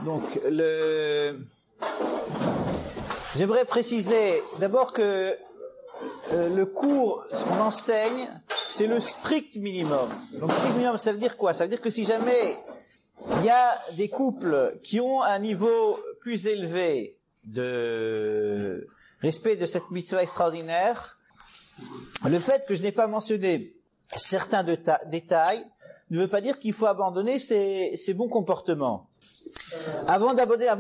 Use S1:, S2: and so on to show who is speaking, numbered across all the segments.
S1: Donc, j'aimerais préciser d'abord que le cours, ce qu'on enseigne, c'est le strict minimum. Donc, strict minimum, ça veut dire quoi? Ça veut dire que si jamais il y a des couples qui ont un niveau plus élevé de respect de cette mitzvah extraordinaire, le fait que je n'ai pas mentionné certains détails ne veut pas dire qu'il faut abandonner ces bons comportements. Avant d'abandonner un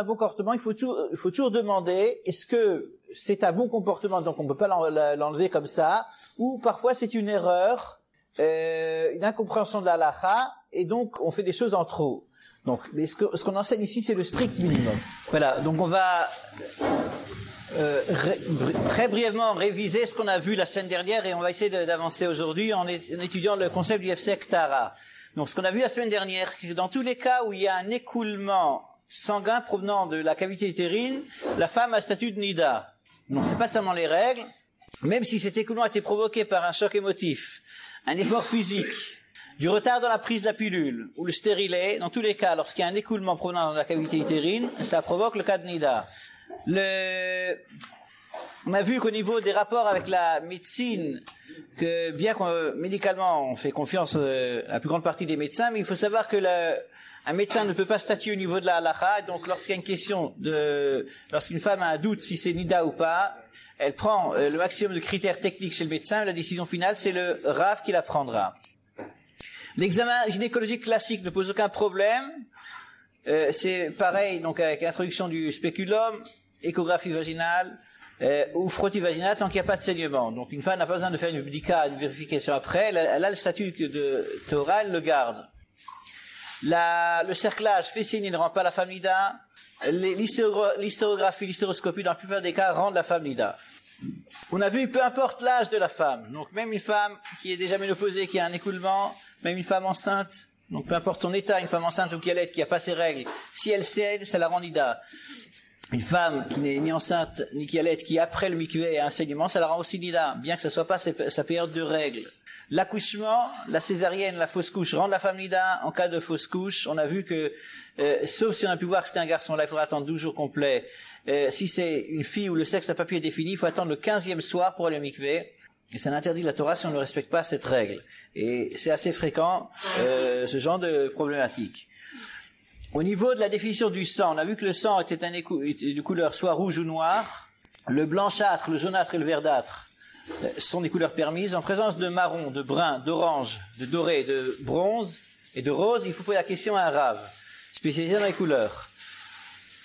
S1: bon comportement, il faut toujours demander, est-ce que c'est un bon comportement, donc on ne peut pas l'enlever comme ça, ou parfois c'est une erreur, une incompréhension de la halakha, et donc on fait des choses en trop. Donc, mais ce qu'on enseigne ici, c'est le strict minimum. Voilà, donc on va très brièvement réviser ce qu'on a vu la semaine dernière, et on va essayer d'avancer aujourd'hui en étudiant le concept du Hefsek Tara. Donc, ce qu'on a vu la semaine dernière, c'est que dans tous les cas où il y a un écoulement sanguin provenant de la cavité utérine, la femme a statut de nida. Donc, c'est pas seulement les règles, même si cet écoulement a été provoqué par un choc émotif, un effort physique, du retard dans la prise de la pilule, ou le stérilet, dans tous les cas, lorsqu'il y a un écoulement provenant de la cavité utérine, ça provoque le cas de nida. On a vu qu'au niveau des rapports avec la médecine, que bien qu'on médicalement on fait confiance à la plus grande partie des médecins, mais il faut savoir que un médecin ne peut pas statuer au niveau de la halakha, donc lorsqu'il y a une question lorsqu'une femme a un doute si c'est nida ou pas, elle prend le maximum de critères techniques chez le médecin, la décision finale c'est le Rav qui la prendra. L'examen gynécologique classique ne pose aucun problème, c'est pareil donc avec l'introduction du spéculum, échographie vaginale, ou frottis vaginale tant qu'il n'y a pas de saignement. Donc une femme n'a pas besoin de faire une bdika, une vérification après, elle a le statut de Torah, elle le garde. Le cerclage fessier ne rend pas la femme nida, l'hystérographie, l'hystéroscopie dans la plupart des cas rendent la femme nida. On a vu, peu importe l'âge de la femme, donc même une femme qui est déjà ménopausée, qui a un écoulement, même une femme enceinte, donc peu importe son état, une femme enceinte ou qui allait, qui n'a pas ses règles, si elle cède, ça la rend nida. Une femme qui n'est ni enceinte ni qui allait, qui après le mikvé a un saignement, ça la rend aussi nida, bien que ce ne soit pas sa période de règles. L'accouchement, la césarienne, la fausse couche rendent la femme nida. En cas de fausse couche, on a vu que, sauf si on a pu voir que c'était un garçon, là il faudra attendre 12 jours complets. Si c'est une fille où le sexe n'a pas pu être défini, il faut attendre le 15e soir pour aller au mikvé. Et ça interdit la Torah si on ne respecte pas cette règle. Et c'est assez fréquent, ce genre de problématique. Au niveau de la définition du sang, on a vu que le sang était de couleur soit rouge ou noire. Le blanchâtre, le jaunâtre et le verdâtre sont des couleurs permises. En présence de marron, de brun, d'orange, de doré, de bronze et de rose, il faut poser la question à un rave, spécialisé dans les couleurs.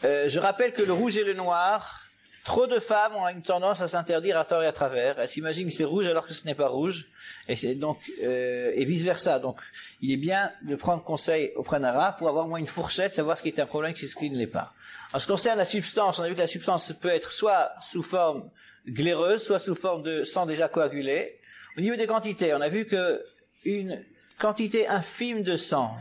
S1: Je rappelle que le rouge et le noir, trop de femmes ont une tendance à s'interdire à tort et à travers. Elles s'imaginent que c'est rouge alors que ce n'est pas rouge, et c'est donc et vice versa. Donc, il est bien de prendre conseil auprès d'un rave pour avoir au moins une fourchette, savoir ce qui est un problème, ce qui ne l'est pas. En ce qui concerne la substance, on a vu que la substance peut être soit sous forme glaireuse, soit sous forme de sang déjà coagulé. Au niveau des quantités, on a vu que une quantité infime de sang,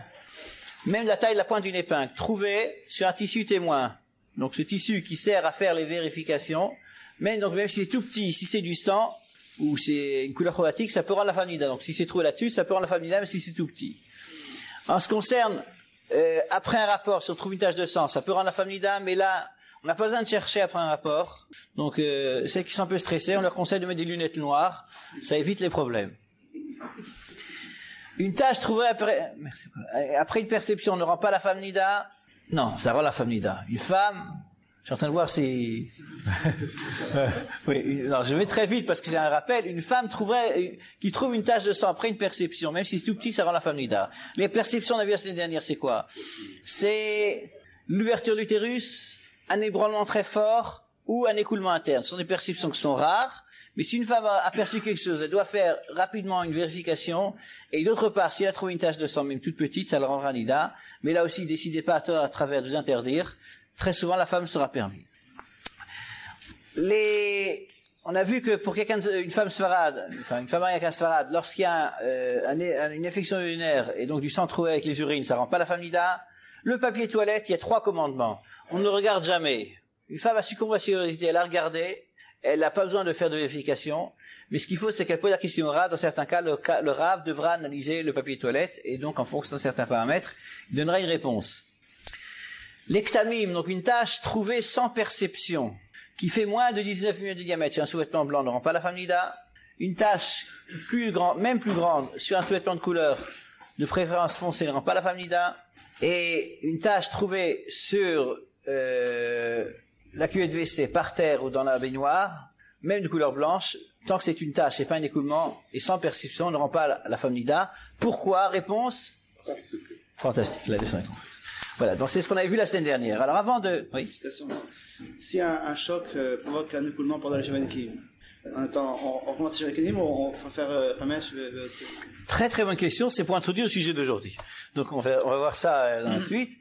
S1: même la taille de la pointe d'une épingle, trouvée sur un tissu témoin. Donc ce tissu qui sert à faire les vérifications, mais donc même si c'est tout petit, si c'est du sang ou c'est une couleur chromatique, ça peut rendre la femme nida. Donc si c'est trouvé là-dessus, ça peut rendre la femme nida, même si c'est tout petit. En ce qui concerne après un rapport, si on trouve une tache de sang, ça peut rendre la femme nida, mais là on n'a pas besoin de chercher après un rapport. Donc celles qui sont un peu stressées, on leur conseille de mettre des lunettes noires, ça évite les problèmes. Une tache trouvée après une perception ne rend pas la femme nida. Non, ça rend la femme nida. Une femme, je suis en train de voir si... oui, non, je vais très vite parce que j'ai un rappel. Une femme qui trouve une tache de sang après une perception, même si c'est tout petit, ça rend la femme nida. Les perceptions, on a vu la semaine dernière, c'est quoi? C'est l'ouverture de l'utérus, un ébranlement très fort ou un écoulement interne. Ce sont des perceptions qui sont rares. Mais si une femme a aperçu quelque chose, elle doit faire rapidement une vérification. Et d'autre part, si elle a trouvé une tache de sang, même toute petite, ça la rendra nida. Mais là aussi, décidez pas à travers de vous interdire. Très souvent, la femme sera permise. On a vu que pour une femme sfarade, enfin une femme avec un sfarade, lorsqu'il y a une infection urinaire et donc du sang trouvé avec les urines, ça rend pas la femme nida. Le papier toilette, il y a 3 commandements. On ne le regarde jamais. Une femme a succombé à sa curiosité, elle a regardé. Elle n'a pas besoin de faire de vérification, mais ce qu'il faut, c'est qu'elle pose la question au Rav. Dans certains cas, le Rav devra analyser le papier toilette, et donc, en fonction de certains paramètres, il donnera une réponse. L'ectamime, donc une tache trouvée sans perception, qui fait moins de 19 mm de diamètre sur un sous-vêtement blanc ne rend pas la femme nida. Une tache plus grande, même plus grande, sur un sous-vêtement de couleur, de préférence foncée, ne rend pas la femme nida. Et une tache trouvée sur la cuvette WC par terre ou dans la baignoire, même de couleur blanche, tant que c'est une tache et pas un écoulement, et sans perception, ne rend pas la femme nida. Pourquoi? Réponse? Fantastique, la leçon est comprise. Voilà, donc c'est ce qu'on avait vu la semaine dernière. Alors avant de... Oui.
S2: Si un choc provoque un écoulement pendant la Shavanikim, on commence à Shavanikim ou on va faire
S1: Très très bonne question, c'est pour introduire le sujet d'aujourd'hui. Donc on va voir ça dans la suite.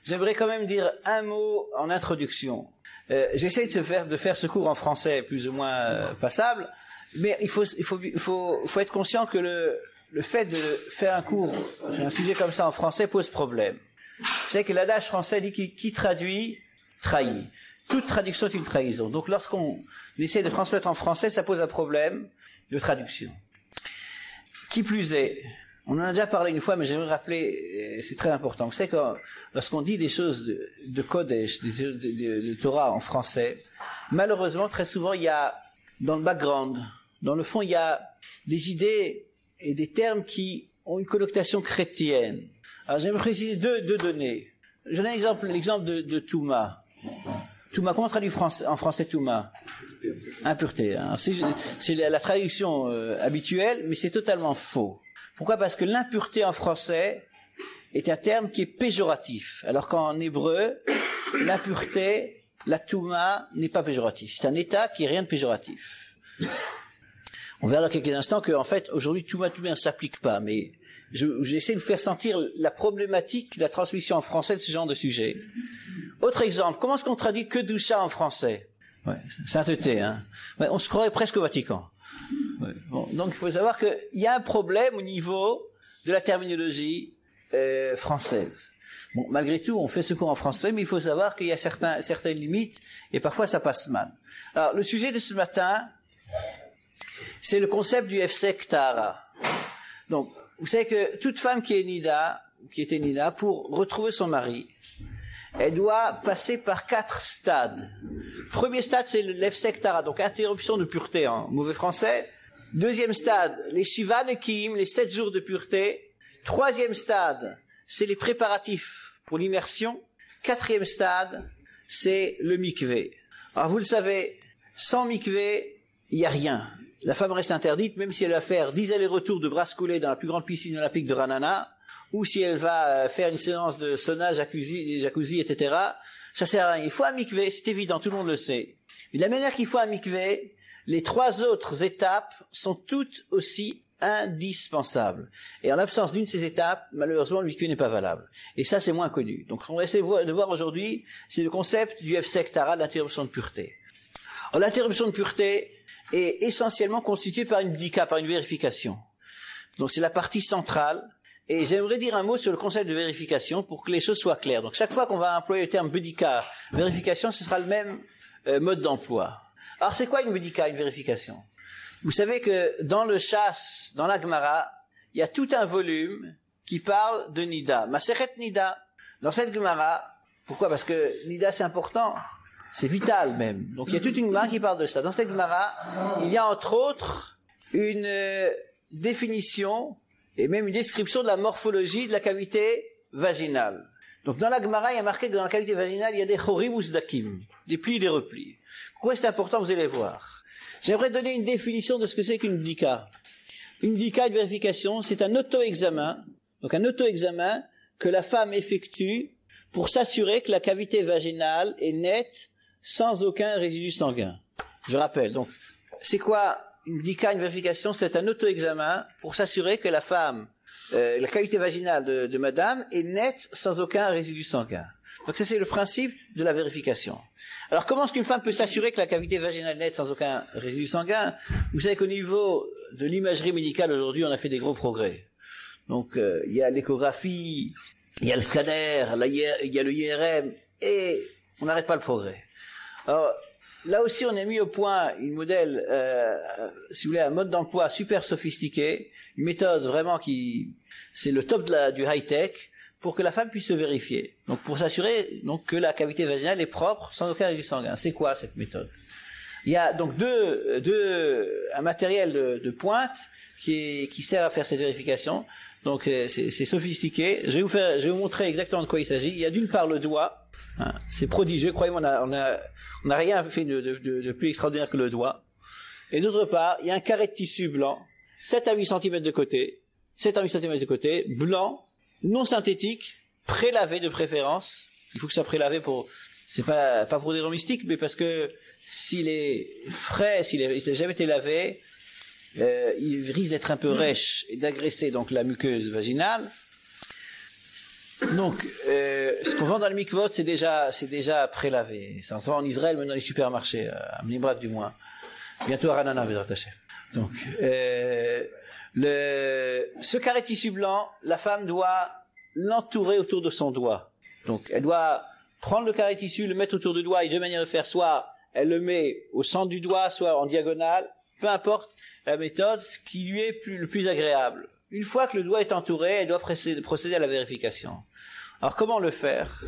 S1: J'aimerais quand même dire un mot en introduction. J'essaie de faire ce cours en français plus ou moins passable, mais il faut être conscient que le fait de faire un cours sur un sujet comme ça en français pose problème. Vous savez que l'adage français dit qui traduit, trahit. Toute traduction est une trahison. Donc lorsqu'on essaie de transmettre en français, ça pose un problème de traduction. Qui plus est, on en a déjà parlé une fois, mais j'aimerais rappeler, c'est très important. Vous savez que lorsqu'on dit des choses de Kodesh, de Torah en français, malheureusement, très souvent, il y a, dans le background, dans le fond, il y a des idées et des termes qui ont une connotation chrétienne. Alors j'aimerais préciser deux données. Je donne l'exemple de Touma. Touma, comment on traduit en français Touma? Impureté. Hein. C'est la traduction habituelle, mais c'est totalement faux. Pourquoi? Parce que l'impureté en français est un terme qui est péjoratif, alors qu'en hébreu, l'impureté, la Touma, n'est pas péjoratif. C'est un état qui est rien de péjoratif. On verra dans quelques instants qu'en fait, aujourd'hui, Touma ne s'applique pas, mais j'essaie de vous faire sentir la problématique de la transmission en français de ce genre de sujet. Autre exemple, comment est-ce qu'on traduit Kedusha en français? Ouais, sainteté, hein. Ouais, on se croirait presque au Vatican. Ouais, bon, donc il faut savoir qu'il y a un problème au niveau de la terminologie française. Bon, malgré tout, on fait ce cours en français, mais il faut savoir qu'il y a certaines limites, et parfois ça passe mal. Alors, le sujet de ce matin, c'est le concept du Hefsek Tahara. Donc, vous savez que toute femme qui était nida, pour retrouver son mari, elle doit passer par 4 stades. Premier stade, c'est l'Hefsek Tahara, donc interruption de pureté en mauvais français. Deuxième stade, les Shiva Nekim, les 7 jours de pureté. Troisième stade, c'est les préparatifs pour l'immersion. Quatrième stade, c'est le mikvé. Alors vous le savez, sans mikvé, il n'y a rien. La femme reste interdite, même si elle va faire 10 allers-retours de bras coulés dans la plus grande piscine olympique de Ranana, ou si elle va faire une séance de sauna, jacuzzi, etc. Ça sert à rien. Il faut un mikvé, c'est évident, tout le monde le sait. Mais de la manière qu'il faut un mikvé, les 3 autres étapes sont toutes aussi indispensables. Et en l'absence d'une de ces étapes, malheureusement, le mikvé n'est pas valable. Et ça, c'est moins connu. Donc, on va essayer de voir aujourd'hui, c'est le concept du Hefsek Tahara, l'interruption de pureté. Alors, l'interruption de pureté est essentiellement constituée par une bdika, par une vérification. Donc, c'est la partie centrale. Et j'aimerais dire un mot sur le concept de vérification pour que les choses soient claires. Donc, chaque fois qu'on va employer le terme bdika, vérification, ce sera le même mode d'emploi. Alors, c'est quoi une bdika, une vérification? Vous savez que dans le Shas, dans la Gemara, il y a tout un volume qui parle de Nida. Masechet Nida. Dans cette Gemara, pourquoi? Parce que Nida, c'est important. C'est vital même. Donc, il y a toute une Gemara qui parle de ça. Dans cette Gemara, il y a entre autres une définition et même une description de la morphologie de la cavité vaginale. Donc, dans la Gemara, il y a marqué que dans la cavité vaginale, il y a des chorim ou sdakim, des plis et des replis. Pourquoi c'est important? Vous allez voir. J'aimerais donner une définition de ce que c'est qu'une bdika. Une bdika, une vérification, c'est un auto-examen, donc un auto-examen que la femme effectue pour s'assurer que la cavité vaginale est nette, sans aucun résidu sanguin. Je rappelle, donc, c'est quoi une bdika, une vérification? C'est un auto-examen pour s'assurer que la femme, la cavité vaginale de madame est nette, sans aucun résidu sanguin. Donc ça, c'est le principe de la vérification. Alors, comment est-ce qu'une femme peut s'assurer que la cavité vaginale est nette sans aucun résidu sanguin? Vous savez qu'au niveau de l'imagerie médicale, aujourd'hui, on a fait des gros progrès. Donc, il y a l'échographie, il y a le scanner, il y a le IRM, et on n'arrête pas le progrès. Alors, là aussi, on a mis au point une modèle, si vous voulez, un mode d'emploi super sophistiqué, une méthode vraiment c'est le top du high-tech, pour que la femme puisse se vérifier. Donc pour s'assurer donc que la cavité vaginale est propre sans aucun résidu sanguin. C'est quoi cette méthode? Il y a donc un matériel de pointe qui sert à faire cette vérification. Donc c'est sophistiqué. Je vais vous montrer exactement de quoi il s'agit. Il y a d'une part le doigt. Hein, c'est prodigieux. Croyez-moi, on n'a rien fait de plus extraordinaire que le doigt. Et d'autre part, il y a un carré de tissu blanc, 7 à 8 cm de côté, 7 à 8 cm de côté, blanc, non synthétique, prélavé de préférence. Il faut que ça soit prélavé c'est pas pour des raisons mystiques, mais parce que s'il est frais, s'il n'a jamais été lavé, il risque d'être un peu rêche et d'agresser donc la muqueuse vaginale. Donc, ce qu'on vend dans le mikvot, c'est déjà prélavé. Ça se vend en Israël, même dans les supermarchés, à Bnei Brak du moins. Bientôt à Ranana, Bézrat Hashem. Donc, ce carré de tissu blanc, la femme doit l'entourer autour de son doigt. Donc, elle doit prendre le carré de tissu, le mettre autour du doigt, et deux manières de faire, soit elle le met au centre du doigt, soit en diagonale, peu importe la méthode, ce qui lui est le plus agréable. Une fois que le doigt est entouré, elle doit procéder à la vérification. Alors, comment le faire?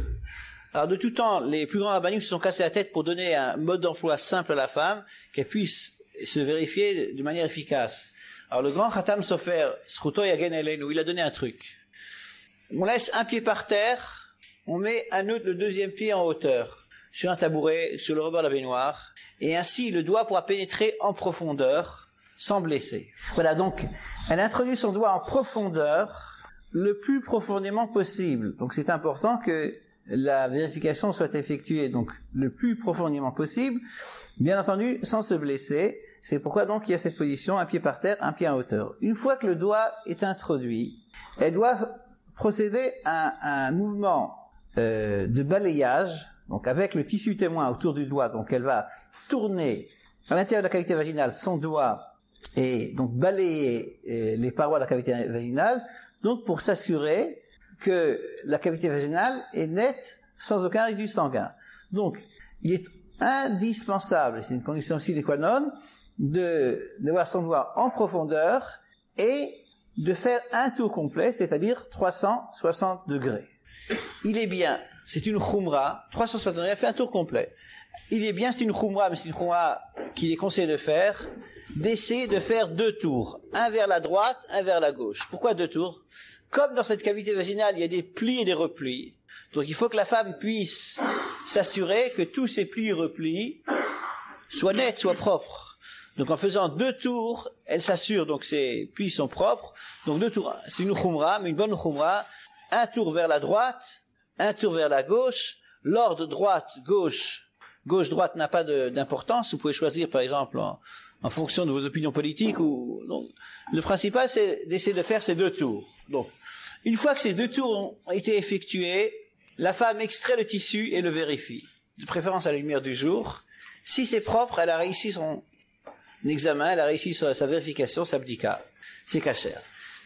S1: Alors, de tout temps, les plus grands rabbinim se sont cassés la tête pour donner un mode d'emploi simple à la femme, qu'elle puisse se vérifier de manière efficace. Alors, le grand Khatam Sofer, Zchuto Yagen Elenu, il a donné un truc. On laisse un pied par terre, on met le deuxième pied en hauteur, sur un tabouret, sur le rebord de la baignoire, et ainsi le doigt pourra pénétrer en profondeur, sans blesser. Voilà, donc, elle introduit son doigt en profondeur, le plus profondément possible. Donc, c'est important que la vérification soit effectuée donc le plus profondément possible, bien entendu sans se blesser. C'est pourquoi donc il y a cette position, un pied par terre, un pied en hauteur. Une fois que le doigt est introduit, elle doit procéder à un mouvement de balayage, donc avec le tissu témoin autour du doigt. Donc elle va tourner à l'intérieur de la cavité vaginale son doigt et donc balayer les parois de la cavité vaginale, donc pour s'assurer que la cavité vaginale est nette, sans aucun résidu sanguin. Donc, il est indispensable, c'est une condition sine qua non, d'avoir son doigt en profondeur et de faire un tour complet, c'est-à-dire 360 degrés. Il est bien, c'est une khumra, 360 degrés, elle fait un tour complet. Il est bien, c'est une khumra, mais c'est une khumra qu'il est conseillé de faire, d'essayer de faire 2 tours, un vers la droite, un vers la gauche. Pourquoi 2 tours? Comme dans cette cavité vaginale, il y a des plis et des replis. Donc il faut que la femme puisse s'assurer que tous ces plis et replis soient nets, soient propres. Donc en faisant 2 tours, elle s'assure donc ces plis sont propres. Donc 2 tours, c'est une khumra, mais une bonne khumra. Un tour vers la droite, un tour vers la gauche. L'ordre droite-gauche, gauche-droite n'a pas d'importance. Vous pouvez choisir par exemple en fonction de vos opinions politiques. Donc, le principal, c'est d'essayer de faire ces 2 tours. Donc, une fois que ces 2 tours ont été effectués, la femme extrait le tissu et le vérifie, de préférence à la lumière du jour. Si c'est propre, elle a réussi son examen, elle a réussi sa vérification, sa bdika, c'est kasher.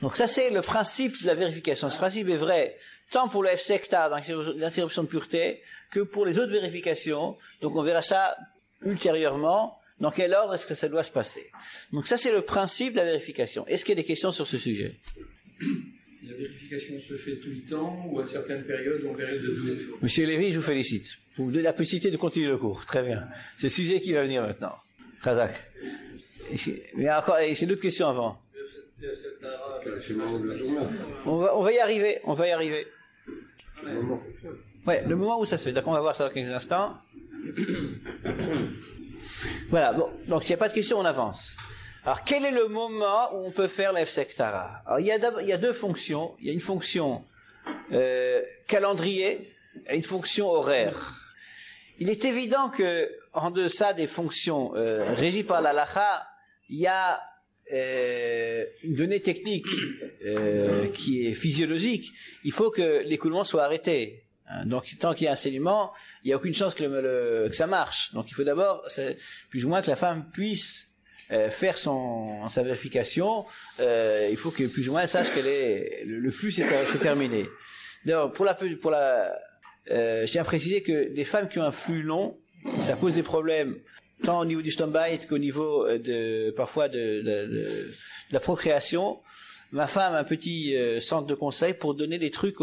S1: Donc ça, c'est le principe de la vérification. Ce principe est vrai tant pour le F-secta, dans l'interruption de pureté, que pour les autres vérifications. Donc on verra ça ultérieurement. Dans quel ordre est-ce que ça doit se passer? Donc ça, c'est le principe de la vérification. Est-ce qu'il y a des questions sur ce sujet?
S3: La vérification se fait tout le temps ou à certaines périodes ou en période de 12 jours?
S1: Monsieur Lévy, je vous félicite. Vous me donnez la possibilité de continuer le cours. Très bien. C'est le sujet qui va venir maintenant. Khazak. Mais encore, et c'est d'autres questions avant. On va y arriver. On va y arriver. Ouais, le moment où ça se fait. Donc on va voir ça dans quelques instants. Voilà, bon, donc s'il n'y a pas de questions, on avance. Alors, quel est le moment où on peut faire la F-Sektara? Alors, il y a 2 fonctions. Il y a une fonction calendrier et une fonction horaire. Il est évident que en deçà des fonctions régies par la halakha, il y a une donnée technique qui est physiologique. Il faut que l'écoulement soit arrêté. Donc, tant qu'il y a un saignement, il n'y a aucune chance que ça marche. Donc, il faut d'abord, plus ou moins, que la femme puisse faire sa vérification. Il faut que plus ou moins elle sache le flux s'est terminé. D'ailleurs, je tiens à préciser que des femmes qui ont un flux long, ça pose des problèmes tant au niveau du Shtambait qu'au niveau parfois de la procréation. ma femme un petit centre de conseil pour donner des trucs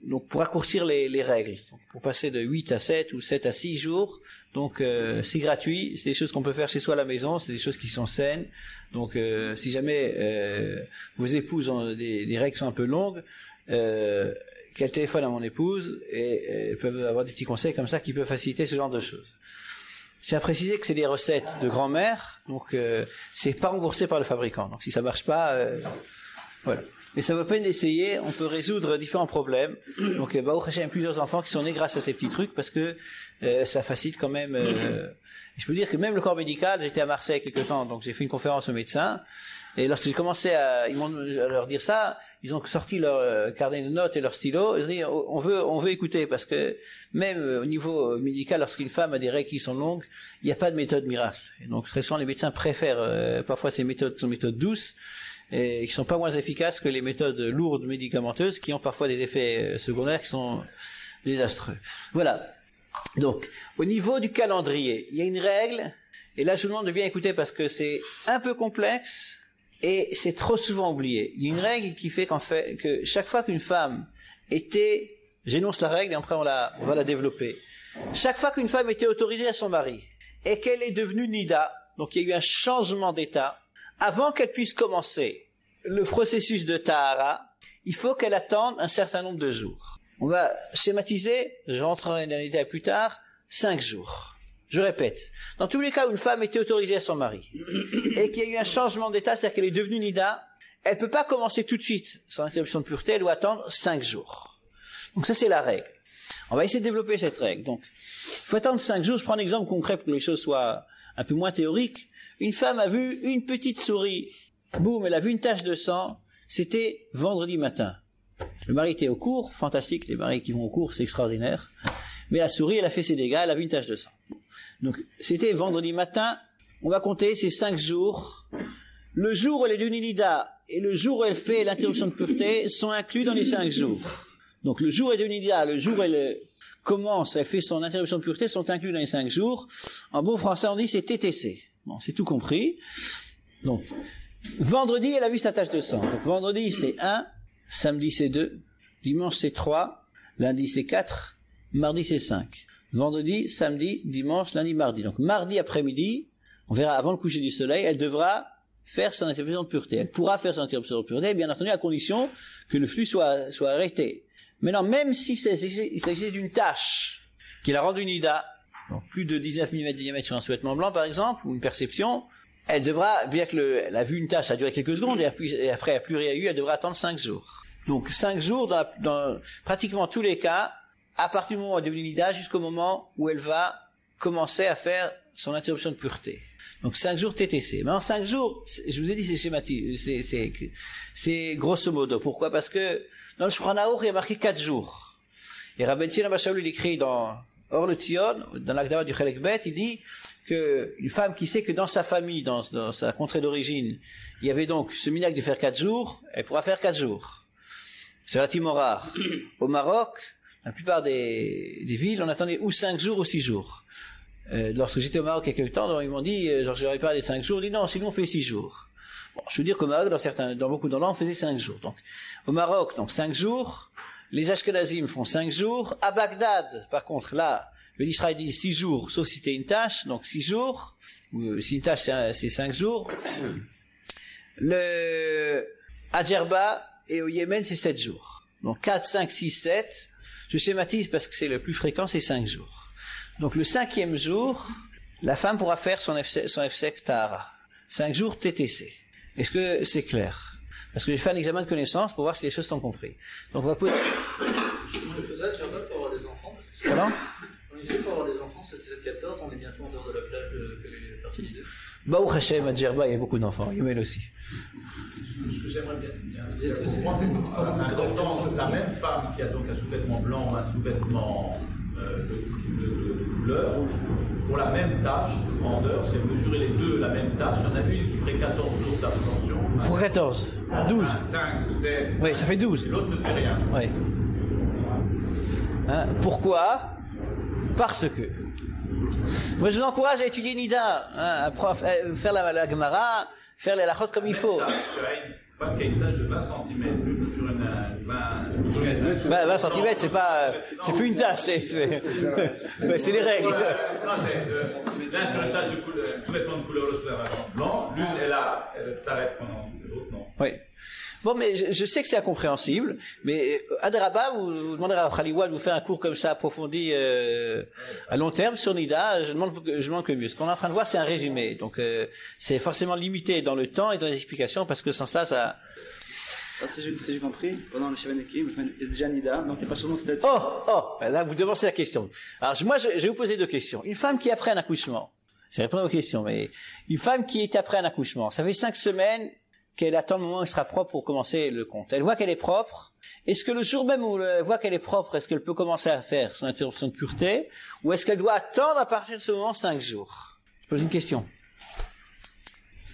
S1: donc pour raccourcir les règles, donc, pour passer de 8 à 7 ou 7 à 6 jours. Donc c'est gratuit, c'est des choses qu'on peut faire chez soi à la maison, c'est des choses qui sont saines. Donc si jamais vos épouses ont des règles qui sont un peu longues, qu'elle téléphone à mon épouse et peuvent avoir des petits conseils comme ça qui peuvent faciliter ce genre de choses. Je tiens à préciser que c'est des recettes de grand-mère, donc c'est pas remboursé par le fabricant. Donc si ça marche pas, voilà. Mais ça vaut peine d'essayer, on peut résoudre différents problèmes. Donc Baruch Hashem, plusieurs enfants qui sont nés grâce à ces petits trucs parce que ça facilite quand même. Je peux dire que même le corps médical, j'étais à Marseille quelque temps, donc j'ai fait une conférence aux médecins. Et lorsque j'ai commencé à leur dire ça, ils ont sorti leur carnet de notes et leur stylo. Ils ont dit on veut écouter parce que même au niveau médical, lorsqu'une femme a des règles qui sont longues, il n'y a pas de méthode miracle. Et donc très souvent les médecins préfèrent parfois ces méthodes sont méthodes douces et qui sont pas moins efficaces que les méthodes lourdes médicamenteuses qui ont parfois des effets secondaires qui sont désastreux. Voilà. Donc au niveau du calendrier, il y a une règle et là je vous demande de bien écouter parce que c'est un peu complexe. Et c'est trop souvent oublié. Il y a une règle qui fait que chaque fois qu'une femme était, j'énonce la règle et après on va la développer. Chaque fois qu'une femme était autorisée à son mari et qu'elle est devenue nida, donc il y a eu un changement d'état, avant qu'elle puisse commencer le processus de tahara, il faut qu'elle attende un certain nombre de jours. On va schématiser, je rentrerai dans les détails plus tard, 5 jours. Je répète, dans tous les cas où une femme était autorisée à son mari et qu'il y a eu un changement d'état, c'est-à-dire qu'elle est devenue nida, elle ne peut pas commencer tout de suite son interruption de pureté, elle doit attendre 5 jours. Donc ça c'est la règle. On va essayer de développer cette règle. Donc, il faut attendre 5 jours. Je prends un exemple concret pour que les choses soient un peu moins théoriques. Une femme a vu une petite souris, boum, elle a vu une tache de sang, c'était vendredi matin. Le mari était au cours, fantastique, les maris qui vont au cours, c'est extraordinaire. Mais la souris, elle a fait ses dégâts, elle a vu une tache de sang. Donc, c'était vendredi matin, on va compter ces 5 jours. Le jour où elle est devenue nida et le jour où elle fait l'interruption de pureté sont inclus dans les 5 jours. Donc, le jour où elle est devenue nida, le jour où elle commence, elle fait son interruption de pureté sont inclus dans les 5 jours. En bon français, on dit c'est TTC. Bon, c'est tout compris. Donc, vendredi, elle a vu sa tache de sang. Donc, vendredi, c'est 1, samedi, c'est 2, dimanche, c'est 3, lundi, c'est 4, mardi, c'est 5. Vendredi, samedi, dimanche, lundi, mardi. Donc mardi après-midi, on verra avant le coucher du soleil, elle devra faire son interruption de pureté. Elle pourra faire son interruption de pureté, bien entendu à condition que le flux soit arrêté. Maintenant, même si il s'agit d'une tache qui la rend nida, donc plus de 19 mm de diamètre sur un sous-vêtement blanc par exemple, ou une perception, elle devra, bien que elle a vu une tache, ça a duré quelques secondes, et après elle n'a plus rien eu, elle devra attendre 5 jours. Donc 5 jours dans pratiquement tous les cas, à partir du moment où elle est devenue nida jusqu'au moment où elle va commencer à faire son interruption de pureté. Donc 5 jours TTC. Maintenant 5 jours, je vous ai dit c'est schématique, c'est grosso modo. Pourquoi? Parce que dans le Shulchan Aruch il y a marqué 4 jours. Et Rabbi Tzina Bar Shaul il écrit dans Or le Tzion, dans l'Akdama du Chelek Bet, il dit que une femme qui sait que dans sa famille, dans sa contrée d'origine, il y avait donc ce minhag de faire 4 jours, elle pourra faire 4 jours. C'est relativement rare. Au Maroc, la plupart des villes, on attendait ou 5 jours ou 6 jours. Lorsque j'étais au Maroc il y a quelques temps, ils m'ont dit, j'aurais pas les 5 jours, ils dit non, sinon on fait 6 jours. Bon, je veux dire qu'au Maroc, dans beaucoup d'endroits, on faisait 5 jours. Donc, au Maroc, donc 5 jours, les Ashkenazim font 5 jours, à Bagdad, par contre, là, le Israël dit 6 jours, sauf si c'était une tâche, donc 6 jours, ou si une tâche c'est 5 jours. À Djerba et au Yémen, c'est 7 jours. Donc 4, 5, 6, 7, je schématise parce que c'est le plus fréquent, c'est 5 jours. Donc le 5e jour, la femme pourra faire son Hefsek Tahara. 5 jours TTC. Est-ce que c'est clair? Parce que j'ai fait un examen de connaissance pour voir si les choses sont comprises. Donc on va poser...
S3: Je faisais ça, pour avoir des enfants.
S1: Pardon?
S3: On essaie pour avoir des enfants, 7-14, on est bientôt en dehors de la plage de fertilité.
S1: Baruch Hashem, à Djerba, il y a beaucoup d'enfants. Yomel aussi.
S3: Ce que j'aimerais bien
S4: la même femme qui a donc un sous-vêtement blanc ou un sous-vêtement de couleur, pour la même tâche de grandeur, c'est mesurer les deux la même tâche. Il y en a une qui ferait 14 jours d'abstention.
S1: Pour 14, 12.
S4: 5 ou 7.
S1: Oui, ça fait 12.
S4: L'autre ne fait rien.
S1: Oui. Hein, pourquoi? Parce que moi je vous encourage à étudier Nida, hein, à faire la Gemara, faire les halachot comme il faut.
S4: femme qui a une tache de 20 cm, lui mesure une
S1: 20 cm, c'est pas, c'est plus une tache, c'est les règles.
S4: Non, l'un sur une tache de couleur, complètement de couleur, l'autre sur un blanc, l'une, elle s'arrête pendant l'autre, non.
S1: Oui. Bon, mais je sais que c'est incompréhensible, mais Adraba, vous demanderez à Khaliwa de vous faire un cours comme ça approfondi à long terme sur Nida. Je demande que mieux. Ce qu'on est en train de voir, c'est un résumé. Donc, c'est forcément limité dans le temps et dans les explications, parce que sans cela, ça...
S2: Si j'ai compris, pendant le Shavan Ekim, il y a déjà Nida, donc il n'y a pas seulement cette...
S1: Là, vous devancez la question. Alors, moi, je vais vous poser deux questions. Une femme qui est après un accouchement, c'est répondre aux questions, mais une femme qui est après un accouchement, ça fait 5 semaines qu'elle attend le moment où elle sera propre pour commencer le compte. Elle voit qu'elle est propre. Est-ce que le jour même où elle voit qu'elle est propre, est-ce qu'elle peut commencer à faire son interruption de pureté, ou est-ce qu'elle doit attendre à partir de ce moment 5 jours? Je pose une question.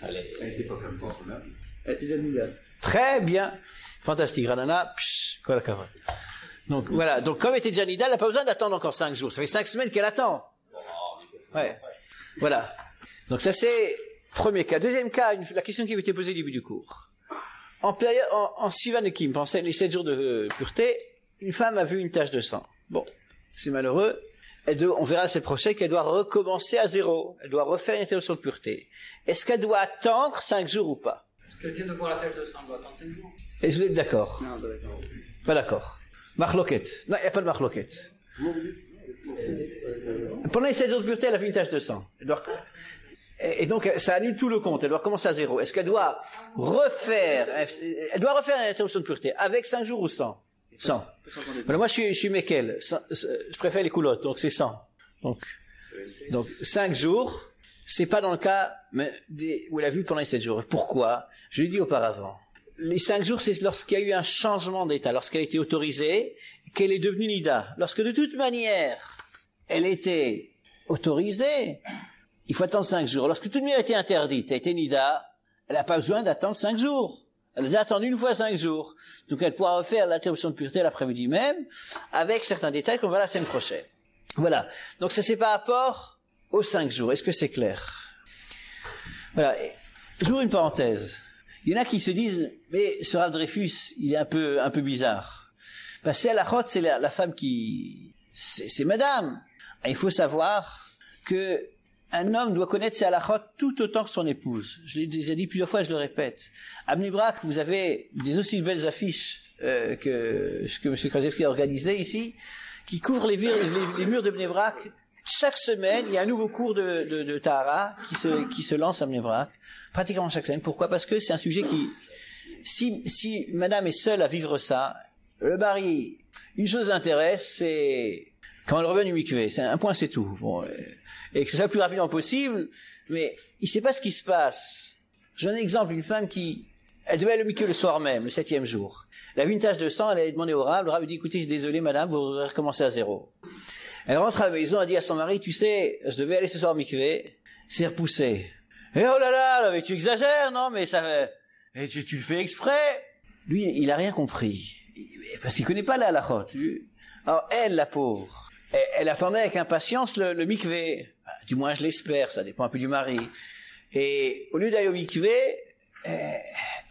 S5: Elle n'était pas comme ça, là.
S2: Elle était déjà Nida.
S1: Très bien. Fantastique. Ranana, quoi la cavale. Donc, voilà. Donc, comme elle était déjà Nida, elle n'a pas besoin d'attendre encore 5 jours. Ça fait 5 semaines qu'elle attend. Ouais. Voilà. Donc, ça c'est premier cas. Deuxième cas, la question qui avait été posée au début du cours. En Sivan et Kim, pendant les 7 jours de pureté, une femme a vu une tache de sang. Bon, c'est malheureux. On verra la semaine prochaine qu'elle doit recommencer à zéro. Elle doit refaire une interruption de pureté. Est-ce qu'elle doit attendre 5 jours ou pas?
S6: Est-ce qu'elle vient de voir la tache de sang, doit attendre 5 jours?
S1: Est-ce que vous êtes d'accord?
S2: Non, d'accord.
S1: Pas d'accord. Marloquette. Non, il n'y a pas de marloquette. Pendant les 7 jours de pureté, elle a vu une tache de sang. Et donc, ça annule tout le compte. Elle doit recommencer à zéro. Est-ce qu'elle doit refaire une interruption de pureté avec 5 jours ou 100? 100. Voilà, moi, je suis Mekel. Je préfère les coulottes, donc c'est 100. Donc 5 jours, c'est pas dans le cas où elle a vu pendant les 7 jours. Pourquoi? Je l'ai dit auparavant. Les 5 jours, c'est lorsqu'il y a eu un changement d'état, lorsqu'elle a été autorisée, qu'elle est devenue Nida. Lorsque de toute manière, elle était autorisée, il faut attendre 5 jours. Lorsque toute manière a été interdite, elle a été Nida, elle n'a pas besoin d'attendre 5 jours. Elle a déjà attendu une fois 5 jours. Donc elle pourra refaire l'interruption de pureté l'après-midi même, avec certains détails qu'on verra la semaine prochaine. Voilà. Donc ça c'est par rapport aux 5 jours. Est-ce que c'est clair? Voilà. J'ouvre une parenthèse. Il y en a qui se disent, mais ce Rav Dreyfus, il est un peu bizarre. Parce que la c'est la femme qui, c'est madame. Et il faut savoir que un homme doit connaître ses halachot tout autant que son épouse. Je l'ai déjà dit plusieurs fois, je le répète. À Bnei Brak, vous avez des aussi belles affiches que M. Krasevski a organisées ici, qui couvrent les murs de Bnei Brak. Chaque semaine, il y a un nouveau cours de Tahara qui se lance à Bnei Brak, pratiquement chaque semaine. Pourquoi? Parce que c'est un sujet qui, si madame est seule à vivre ça, le mari, une chose l'intéresse, c'est quand elle revient du mikvé. C'est un point, c'est tout. Bon, et que ce soit le plus rapidement possible, mais il ne sait pas ce qui se passe. Je donne un exemple, une femme elle devait aller au mikvé le soir même, le 7e jour. Elle a vu une tache de sang, elle a demandé au Rav, le Rav lui dit, écoutez, désolé madame, vous recommencez à zéro. Elle rentre à la maison, elle dit à son mari, tu sais, je devais aller ce soir au mikvé, c'est repoussé. Et oh là là, mais tu exagères, non, mais et tu le fais exprès. Lui, il a rien compris. Parce qu'il connaît pas la halachot. Alors elle, la pauvre, elle attendait avec impatience le mikvé. Du moins, je l'espère, ça dépend un peu du mari. Et au lieu d'aller au mikvé,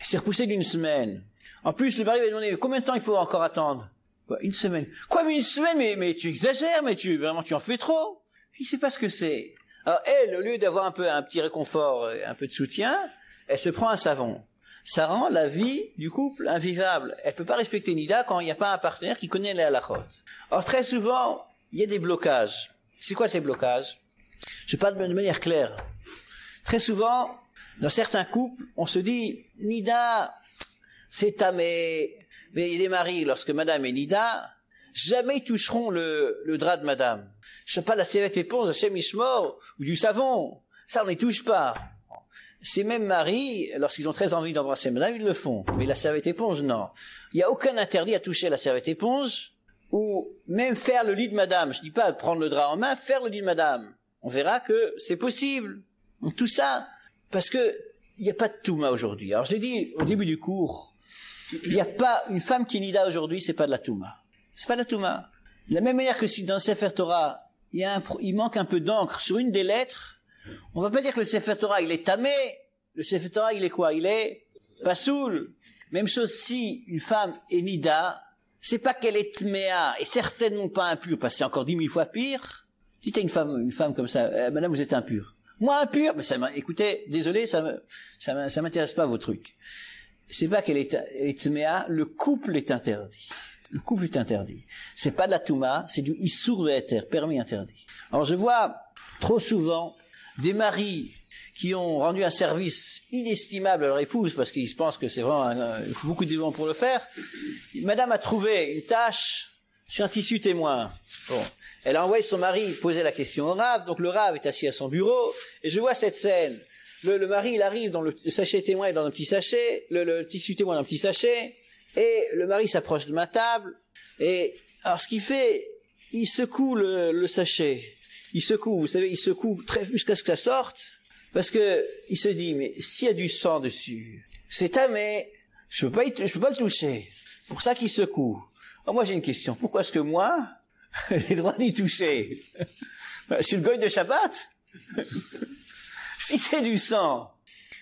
S1: c'est repoussé d'une semaine. En plus, le mari va demander, combien de temps il faut encore attendre? Quoi, une semaine. Quoi, mais une semaine? Mais tu exagères, mais tu en fais trop. Il sait pas ce que c'est. Alors elle, au lieu d'avoir un petit réconfort, un peu de soutien, elle se prend un savon. Ça rend la vie du couple invivable. Elle peut pas respecter Nida quand il n'y a pas un partenaire qui connaît les halachot. Or, très souvent, il y a des blocages. C'est quoi ces blocages? Je parle de manière claire. Très souvent, dans certains couples, on se dit, Nida, c'est tamé. Mais il y a des maris, lorsque madame est Nida, jamais ils toucheront le drap de madame. Je sais pas, la serviette éponge, Hachem Ishmor, ou du savon. Ça, on ne les touche pas. Ces mêmes maris, lorsqu'ils ont très envie d'embrasser madame, ils le font. Mais la serviette éponge, non. Il n'y a aucun interdit à toucher la serviette éponge, ou même faire le lit de madame. Je dis pas prendre le drap en main, faire le lit de madame. On verra que c'est possible. Donc tout ça, parce que il n'y a pas de touma aujourd'hui. Alors je l'ai dit au début du cours, il n'y a pas une femme qui est nida aujourd'hui, c'est pas de la touma. C'est pas de la touma. De la même manière que si dans le Sefer Torah, il manque un peu d'encre sur une des lettres, on va pas dire que le Sefer Torah il est tamé. Le Sefer Torah il est quoi? Il est pasoul. Même chose si une femme est nida, c'est pas qu'elle est tméa, et certainement pas impure, parce que c'est encore 10 000 fois pire. Si t'as une femme comme ça, madame, vous êtes impure. Moi, impure? Mais écoutez, désolé, ça m'intéresse pas vos trucs. C'est pas qu'elle est tméa, le couple est interdit. Le couple est interdit. C'est pas de la touma, c'est du issour ve'eter, permis interdit. Alors je vois trop souvent des maris qui ont rendu un service inestimable à leur épouse parce qu'ils se pensent que c'est vraiment il faut beaucoup de dévouement pour le faire. Madame a trouvé une tâche sur un tissu témoin. Bon. Elle a envoyé son mari poser la question au Rav, donc le Rav est assis à son bureau, et je vois cette scène. Le mari, il arrive dans le sachet témoin est dans un petit sachet, le tissu témoin dans un petit sachet, et le mari s'approche de ma table, et alors ce qu'il fait, il secoue le sachet. Il secoue, vous savez, il secoue très jusqu'à ce que ça sorte, parce que il se dit, mais s'il y a du sang dessus, c'est tamé, je peux pas le toucher. Pour ça qu'il secoue. Alors moi j'ai une question, pourquoi est-ce que moi, j'ai le droit d'y toucher? Je suis le goy de Shabbat. Si c'est du sang,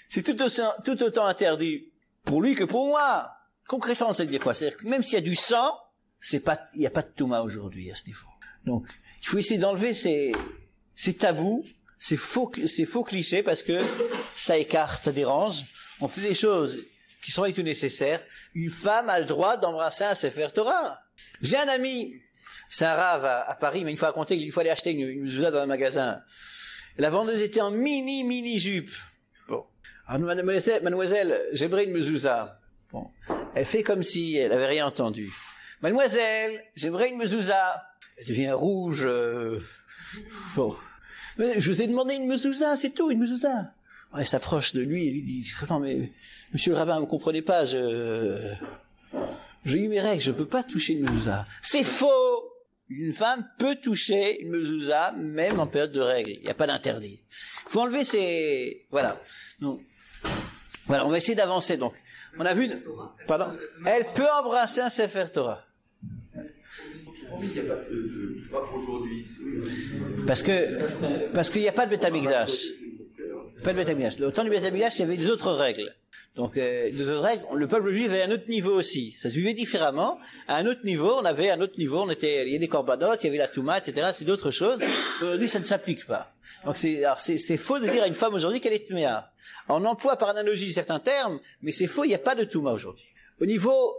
S1: c'est tout autant interdit pour lui que pour moi. Concrètement, ça veut dire quoi? C'est-à-dire que même s'il y a du sang, il n'y a pas de touma aujourd'hui à ce niveau. Donc, il faut essayer d'enlever ces tabous, ces faux clichés, parce que ça écarte, ça dérange. On fait des choses qui sont pas du tout nécessaires. Une femme a le droit d'embrasser un Sefer Torah. J'ai un ami, c'est un Rav à Paris, mais une fois raconté qu'il faut aller acheter une mezouza dans un magasin. La vendeuse était en mini jupe. Bon. Alors, mademoiselle, j'aimerais une mezouza. Bon. Elle fait comme si elle avait rien entendu. Mademoiselle, j'aimerais une mezouza. Elle devient rouge. Bon. Mais je vous ai demandé une mezouza, c'est tout, une mezouza. Elle s'approche de lui et lui dit, non mais, monsieur le rabbin, vous comprenez pas, j'ai eu mes règles, je peux pas toucher une mezouza. C'est faux! Une femme peut toucher une mezouza, même en période de règles. Il n'y a pas d'interdit. Il faut enlever ces... Voilà. Donc, voilà, on va essayer d'avancer, donc. On a vu... Pardon. Elle peut embrasser un Sefer Torah.
S5: Il n'y a pas pas pour aujourd'hui.
S1: Parce qu'il n'y a pas de Beth Amikdash. Pas de Beth Amikdash. Au temps du Beth Amikdash, il y avait des autres règles. Donc, des autres règles, le peuple juif avait un autre niveau aussi. Ça se vivait différemment. À un autre niveau, il y a des corbanotes, il y avait la touma, etc. C'est d'autres choses. Aujourd'hui, ça ne s'applique pas. Donc, c'est faux de dire à une femme aujourd'hui qu'elle est tméa. On emploie par analogie certains termes, mais c'est faux, il n'y a pas de touma aujourd'hui. Au niveau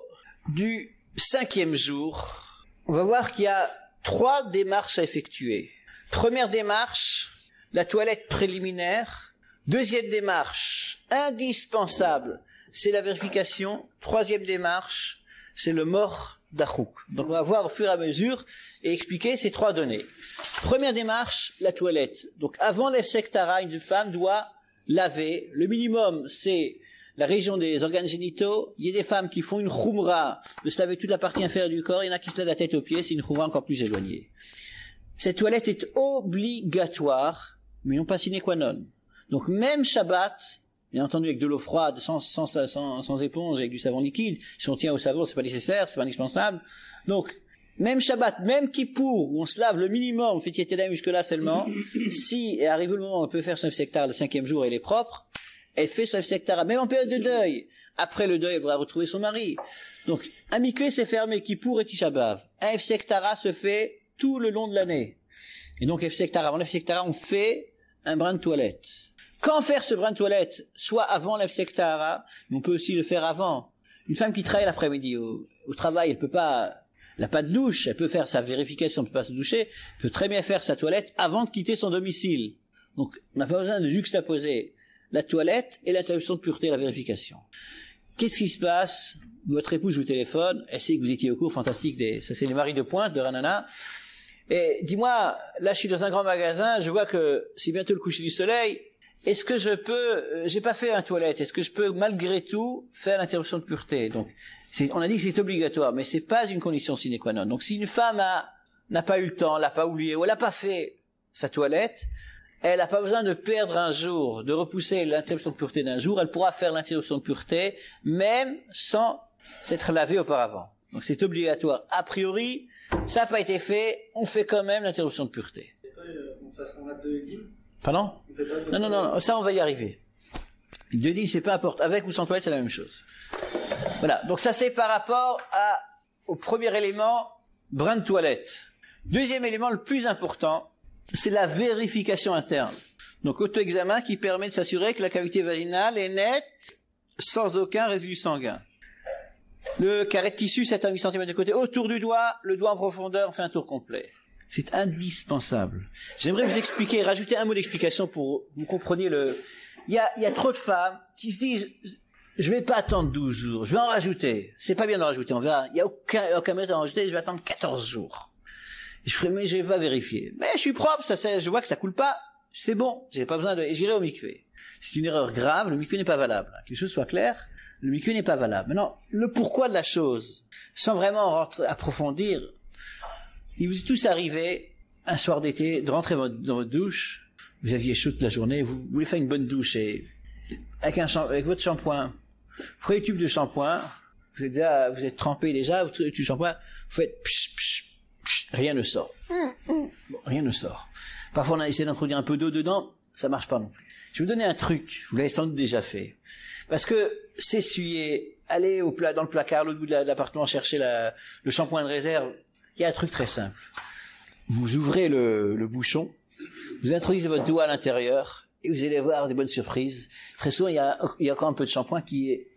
S1: du 5e jour, on va voir qu'il y a 3 démarches à effectuer. Première démarche, la toilette préliminaire. Deuxième démarche, indispensable, c'est la vérification. Troisième démarche, c'est le mort d'achouk. Donc on va voir au fur et à mesure et expliquer ces 3 données. Première démarche, la toilette. Donc avant l'efsek tara, une femme doit laver. Le minimum, c'est la région des organes génitaux. Il y a des femmes qui font une khumra de se laver toute la partie inférieure du corps. Il y en a qui se lavent la tête aux pieds. C'est une khumra encore plus éloignée. Cette toilette est obligatoire, mais non pas sine qua non. Donc même Shabbat, bien entendu avec de l'eau froide, sans éponge, avec du savon liquide, si on tient au savon, c'est pas nécessaire, c'est pas indispensable. Donc même Shabbat, même Kippour, où on se lave le minimum, on fait Tietédem jusque-là seulement, si arrive le moment où on peut faire son sectara le 5e jour et elle est propre, elle fait son sectara, même en période de deuil. Après le deuil, elle va retrouver son mari. Donc un mikvé c'est fermé, Kippour et Tisha B'Av. Un sectara se fait tout le long de l'année. Et donc avant l'efsektara, on fait un brin de toilette. Quand faire ce brin de toilette? Soit avant l'efsektara, mais on peut aussi le faire avant. Une femme qui travaille l'après-midi au travail, elle n'a pas de douche, elle peut faire sa vérification, elle peut pas se doucher, elle peut très bien faire sa toilette avant de quitter son domicile. Donc, on n'a pas besoin de juxtaposer la toilette et l'interruption de pureté, la vérification. Qu'est-ce qui se passe? Votre épouse vous téléphone, elle sait que vous étiez au cours, fantastique, ça c'est les maris de pointe de Ranana. Et dis-moi, là je suis dans un grand magasin, je vois que c'est bientôt le coucher du soleil, est-ce que j'ai pas fait un toilette, est-ce que je peux malgré tout faire l'interruption de pureté? Donc, on a dit que c'est obligatoire, mais c'est pas une condition sine qua non. Donc si une femme n'a pas eu le temps, l'a pas oublié, ou elle n'a pas fait sa toilette, elle n'a pas besoin de perdre un jour, de repousser l'interruption de pureté d'un jour, elle pourra faire l'interruption de pureté, même sans s'être lavée auparavant. Donc c'est obligatoire. A priori, ça n'a pas été fait, on fait quand même l'interruption de pureté.
S6: On fasse qu'on a 2 dîmes.
S1: Pardon? Non, ça on va y arriver. Dieu dit, c'est peu importe, avec ou sans toilette, c'est la même chose. Voilà, donc ça c'est par rapport au premier élément, brin de toilette. Deuxième élément, le plus important, c'est la vérification interne. Donc auto-examen qui permet de s'assurer que la cavité vaginale est nette, sans aucun résidu sanguin. Le carré de tissu, 7 à 8 cm de côté, autour du doigt, le doigt en profondeur, on fait un tour complet. C'est indispensable. J'aimerais vous expliquer, rajouter un mot d'explication pour que vous compreniez il y a trop de femmes qui se disent, je vais pas attendre 12 jours, je vais en rajouter. C'est pas bien d'en rajouter, on verra. Il y a aucun mérite d'en rajouter, je vais attendre 14 jours. Mais je vais pas vérifier. Mais je suis propre, je vois que ça coule pas, c'est bon, j'ai pas besoin et j'irai au mikvé. C'est une erreur grave, le mikvé n'est pas valable. Que les choses soient claires, le mikvé n'est pas valable. Maintenant, le pourquoi de la chose, sans vraiment approfondir, il vous est tous arrivé, un soir d'été, de rentrer dans votre douche, vous aviez chaud toute la journée, vous voulez faire une bonne douche et avec votre shampoing, vous prenez le tube de shampoing, vous êtes trempé déjà, vous prenez le tube de shampoing, vous faites psh, psh, psh, rien ne sort. Bon, rien ne sort. Parfois on a essayé d'introduire un peu d'eau dedans, ça marche pas non plus. Je vais vous donner un truc, vous l'avez sans doute déjà fait. Parce que s'essuyer, aller dans le placard, l'autre bout de l'appartement, chercher le shampoing de réserve, il y a un truc très simple. Vous ouvrez le bouchon, vous introduisez votre doigt à l'intérieur, et vous allez voir des bonnes surprises. Très souvent, il y a encore un peu de shampoing qui est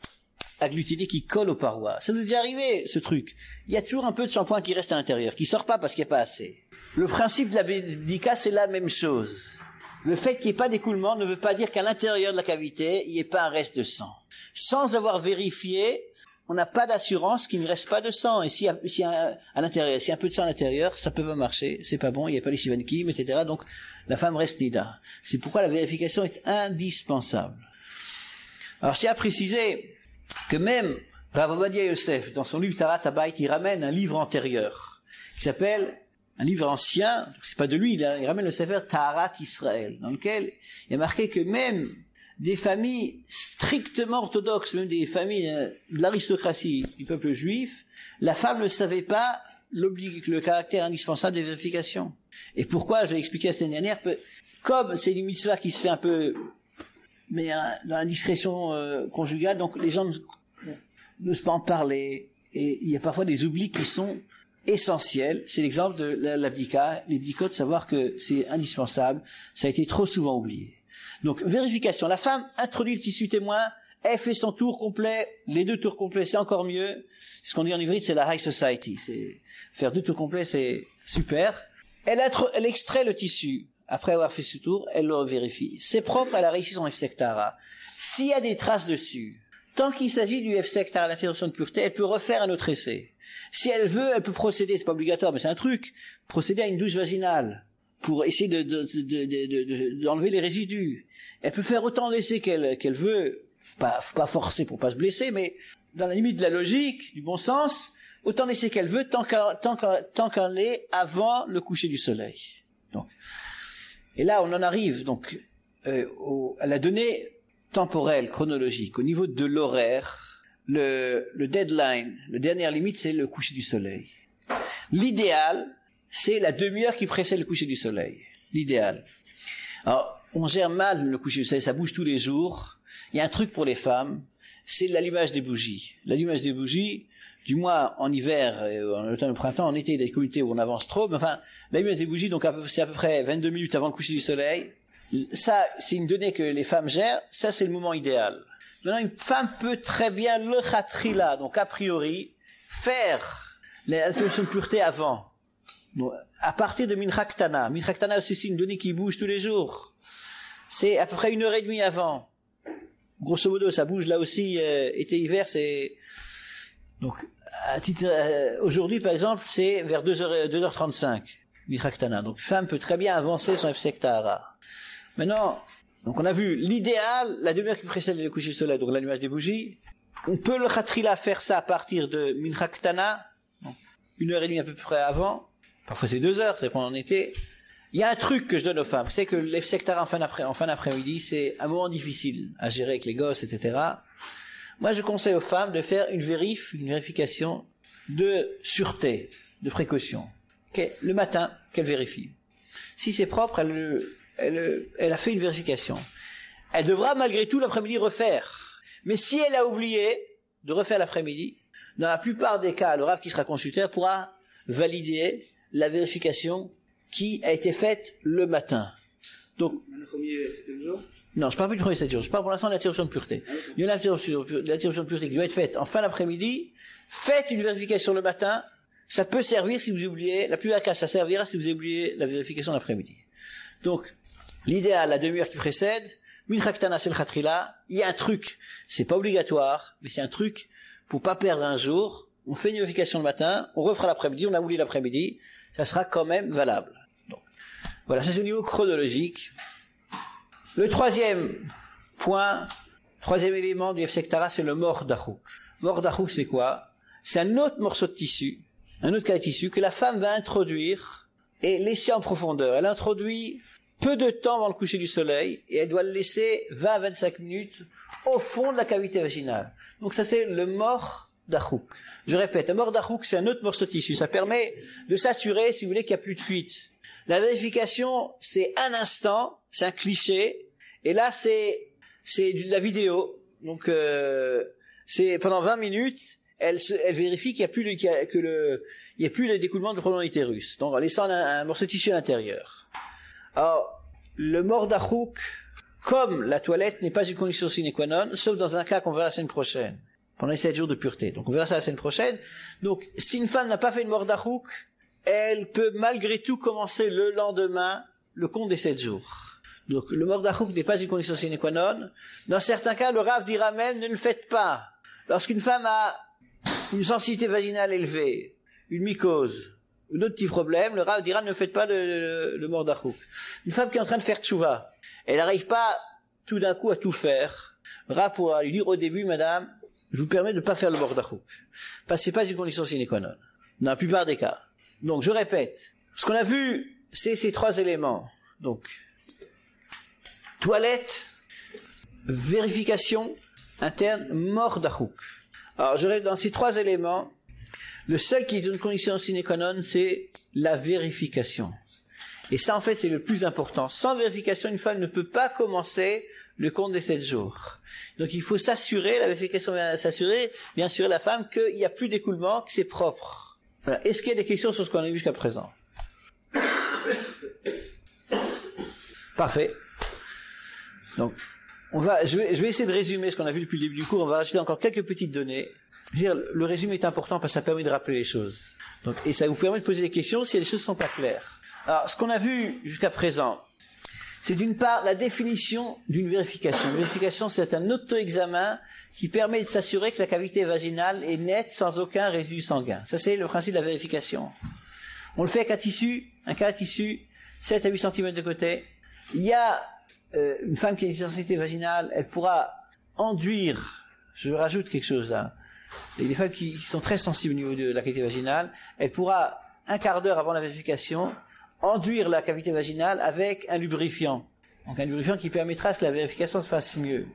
S1: agglutiné, qui colle aux parois. Ça nous est déjà arrivé, ce truc. Il y a toujours un peu de shampoing qui reste à l'intérieur, qui sort pas parce qu'il n'y a pas assez. Le principe de la bédica, c'est la même chose. Le fait qu'il n'y ait pas d'écoulement ne veut pas dire qu'à l'intérieur de la cavité, il n'y ait pas un reste de sang. Sans avoir vérifié, on n'a pas d'assurance qu'il ne reste pas de sang. Et s'il y a à l'intérieur, s'il y a un peu de sang à l'intérieur, ça peut pas marcher, c'est pas bon, il n'y a pas les shivankim, etc. Donc, la femme reste nida. C'est pourquoi la vérification est indispensable. Alors, je tiens à préciser que même Rav Ovadia Yosef, dans son livre Tarat Habayit, il ramène un livre antérieur, qui s'appelle, un livre ancien, c'est pas de lui, il ramène le Sefer Taharat Israël, dans lequel il y a marqué que même des familles strictement orthodoxes, même des familles de l'aristocratie du peuple juif, la femme ne savait pas le caractère indispensable des vérifications. Et pourquoi, je l'ai expliqué la semaine dernière, comme c'est une mitzvah qui se fait un peu, mais dans la discrétion conjugale, donc les gens n'osent pas en parler, et il y a parfois des oublis qui sont essentiels. C'est l'exemple de l'abdika, les bdikot, de savoir que c'est indispensable, ça a été trop souvent oublié. Donc, vérification. La femme introduit le tissu témoin, elle fait son tour complet, les 2 tours complets, c'est encore mieux. Ce qu'on dit en hybride, c'est la high society. C'est, faire 2 tours complets, c'est super. Elle extrait le tissu. Après avoir fait ce tour, elle le vérifie. C'est propre, elle a réussi son F-Sek Tahara. S'il y a des traces dessus, tant qu'il s'agit du F-Sek Tahara, l'interdiction de pureté, elle peut refaire un autre essai. Si elle veut, elle peut procéder, c'est pas obligatoire, mais c'est un truc, procéder à une douche vaginale, pour essayer d'enlever les résidus. Elle peut faire autant d'essais qu'elle veut, pas forcer pour pas se blesser, mais dans la limite de la logique, du bon sens, autant d'essais qu'elle veut, tant qu'elle est avant le coucher du soleil. Donc, et là, on en arrive donc à la donnée temporelle, chronologique, au niveau de l'horaire, le deadline, la dernière limite, c'est le coucher du soleil. L'idéal, c'est la demi-heure qui précède le coucher du soleil. L'idéal. Alors, on gère mal le coucher du soleil, ça bouge tous les jours. Il y a un truc pour les femmes, c'est l'allumage des bougies. L'allumage des bougies, du moins en hiver, en automne, au printemps, en été, il y a des communautés où on avance trop, mais enfin, l'allumage des bougies, donc c'est à peu près 22 minutes avant le coucher du soleil. Ça, c'est une donnée que les femmes gèrent, ça c'est le moment idéal. Maintenant, une femme peut très bien le khatrila, donc a priori, faire la solution de pureté avant. Bon, à partir de Mincha Ktana. Mincha Ktana, c'est une donnée qui bouge tous les jours. C'est à peu près 1h30 avant. Grosso modo, ça bouge là aussi, été-hiver, c'est... Donc, à titre, aujourd'hui, par exemple, c'est vers 2h35, Mincha Ktana. Donc, femme peut très bien avancer son F-Sek Tahara. Maintenant, donc on a vu l'idéal, la demi-heure qui précède le coucher du soleil, donc l'allumage des bougies. On peut le khatrila faire ça à partir de Mincha Ktana, 1h30 à peu près avant. Parfois c'est 2 heures, c'est pendant en été. Il y a un truc que je donne aux femmes, c'est que l'F-Sek Tahara en fin d'après-midi, c'est un moment difficile à gérer avec les gosses, etc. Moi, je conseille aux femmes de faire une vérification de sûreté, de précaution. Okay. Le matin, qu'elle vérifie. Si c'est propre, elle a fait une vérification. elle devra malgré tout l'après-midi refaire. Mais si elle a oublié de refaire l'après-midi, dans la plupart des cas, le rav qui sera consulté pourra valider la vérification qui a été faite le matin. Donc,
S2: Le premier, c'était le jour.
S1: non, je parle plus du premier 7 jours, je parle pour l'instant de l'interruption de pureté. Il y a l'interruption de pureté qui doit être faite en fin d'après-midi. Faites une vérification le matin, ça peut servir si vous oubliez, la plupart des cas ça servira si vous oubliez la vérification l'après-midi. Donc, l'idéal, la demi-heure qui précède, Mincha Ktana Sel Chatrila, il y a un truc, c'est pas obligatoire, mais c'est un truc pour pas perdre un jour. On fait une vérification le matin, on refera l'après-midi, on a oublié l'après-midi, ça sera quand même valable. Donc, voilà, ça c'est au niveau chronologique. Le troisième point, troisième élément du Hefsek Tara, c'est le mor dachouk. Mor dachouk, c'est quoi? C'est un autre morceau de tissu, un autre cas de tissu que la femme va introduire et laisser en profondeur. Elle introduit peu de temps avant le coucher du soleil et elle doit le laisser 20 à 25 minutes au fond de la cavité vaginale. Donc ça c'est le mor dachouk. Je répète, un mor dachouk, c'est un autre morceau de tissu. Ça permet de s'assurer, si vous voulez, qu'il n'y a plus de fuite. La vérification, c'est un instant, c'est un cliché, et là c'est de la vidéo. Donc c'est pendant 20 minutes, elle vérifie qu'il n'y a plus le découlement du cordon utérus, donc en laissant un morceau de tissu à l'intérieur. Alors, le mor dachouk, comme la toilette, n'est pas une condition sine qua non, sauf dans un cas qu'on verra la semaine prochaine, pendant les 7 jours de pureté. Donc on verra ça la semaine prochaine. Donc si une femme n'a pas fait une mor dachouk, elle peut malgré tout commencer le lendemain le compte des 7 jours. Donc le mor dachouk n'est pas une condition sine qua non. Dans certains cas, le rav dira même ne le faites pas. Lorsqu'une femme a une sensibilité vaginale élevée, une mycose, ou d'autres petits problèmes, le rav dira ne faites pas le mor dachouk. Une femme qui est en train de faire tchouva, elle n'arrive pas tout d'un coup à tout faire. Le rav pourra lui dire au début, madame, je vous permets de ne pas faire le mor dachouk. Parce que c'est pas une condition sine qua non. Dans la plupart des cas. Donc, je répète. Ce qu'on a vu, c'est ces 3 éléments. Donc, toilette, vérification interne, mor dachouk. Alors, je répète, dans ces 3 éléments, le seul qui est une condition sine qua non, c'est la vérification. Et ça, en fait, c'est le plus important. Sans vérification, une femme ne peut pas commencer le compte des 7 jours. Donc, il faut s'assurer, la vérification vient s'assurer, bien sûr, la femme, qu'il n'y a plus d'écoulement, que c'est propre. Voilà. Est-ce qu'il y a des questions sur ce qu'on a vu jusqu'à présent? Parfait. Donc, je vais essayer de résumer ce qu'on a vu depuis le début du cours. On va rajouter encore quelques petites données. Je veux dire, le résumé est important parce que ça permet de rappeler les choses. Donc, et ça vous permet de poser des questions si les choses sont pas claires. Alors, ce qu'on a vu jusqu'à présent, c'est d'une part la définition d'une vérification. Une vérification, c'est un auto-examen qui permet de s'assurer que la cavité vaginale est nette sans aucun résidu sanguin. Ça, c'est le principe de la vérification. On le fait avec un cas de tissu, 7 à 8 cm de côté. Il y a une femme qui a une sensibilité vaginale, elle pourra enduire, je rajoute quelque chose là, il y a des femmes qui sont très sensibles au niveau de la cavité vaginale, elle pourra, un quart d'heure avant la vérification, enduire la cavité vaginale avec un lubrifiant. Donc un lubrifiant qui permettra à ce que la vérification se fasse mieux.